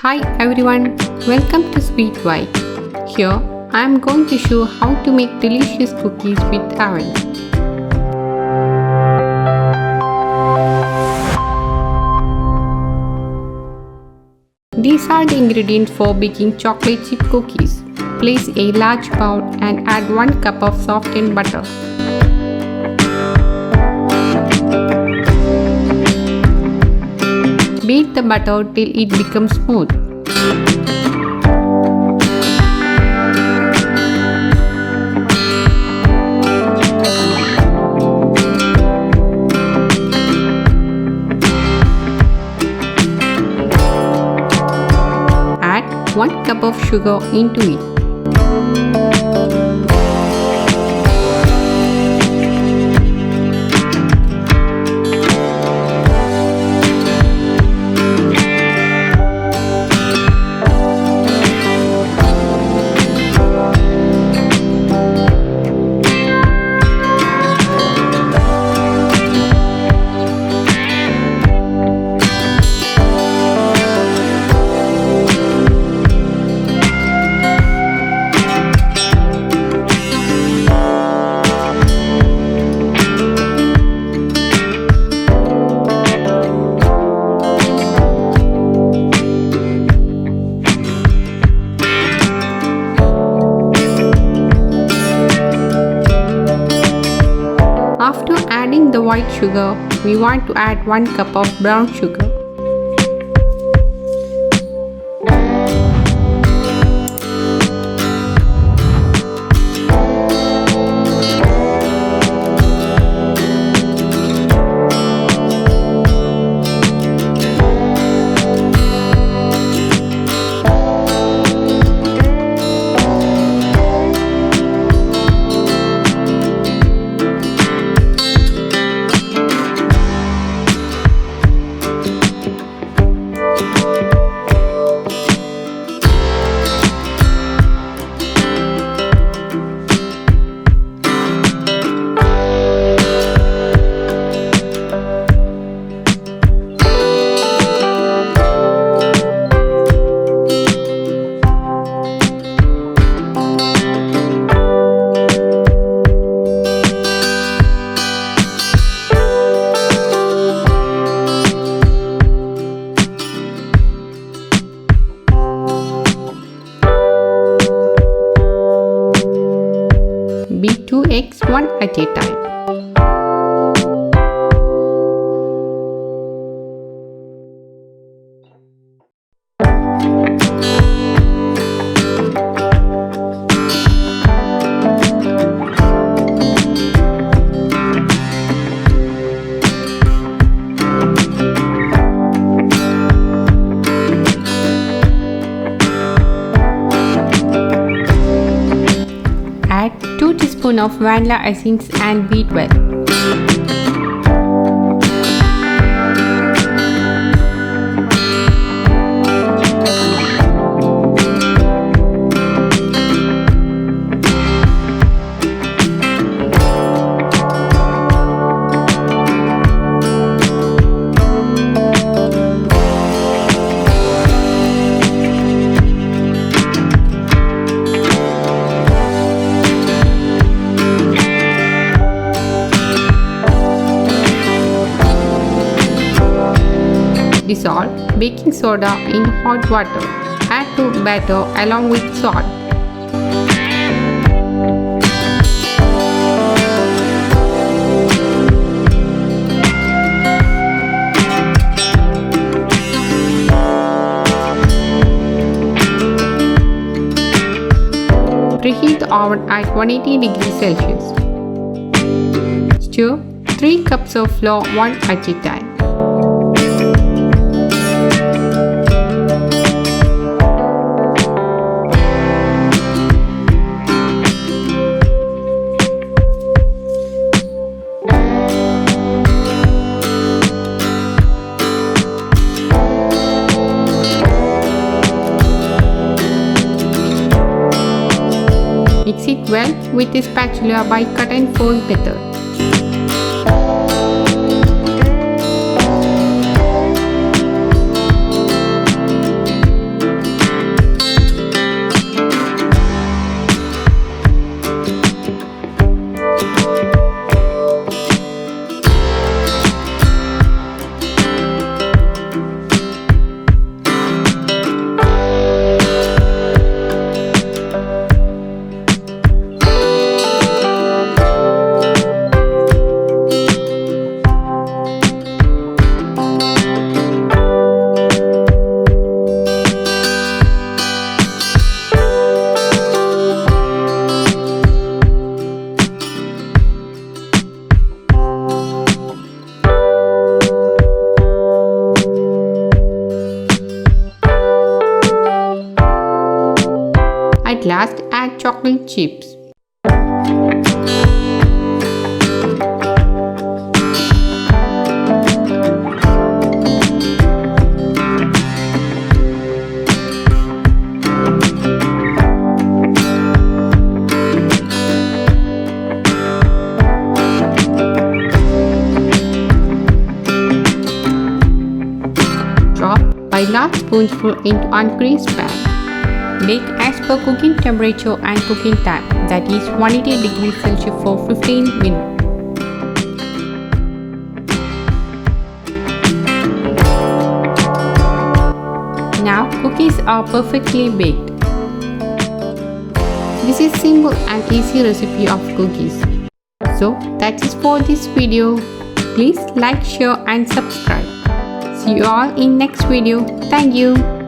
Hi everyone, welcome to Sweet White. Here I am going to show how to make delicious cookies with oven. These are the ingredients for baking chocolate chip cookies. Place a large bowl and add 1 cup of softened butter. Beat the butter till it becomes smooth. Add 1 cup of sugar into it. After adding the white sugar, we want to add 1 cup of brown sugar. Beat 2 eggs one at a time. Add 2 teaspoons of vanilla essence and beat well. Dissolve baking soda in hot water. Add to batter along with salt. Preheat the oven at 180 degrees Celsius. Stir 3 cups of flour one at a time. Mix it well with a spatula by cut and fold method. At last, add chocolate chips. Drop a large spoonful into ungreased pan. Bake as per cooking temperature and cooking time, that is 180 degrees Celsius for 15 minutes. Now cookies are perfectly baked. This is simple and easy recipe of cookies. So that's it for this video. Please like, share and subscribe. See you all in next video. Thank you.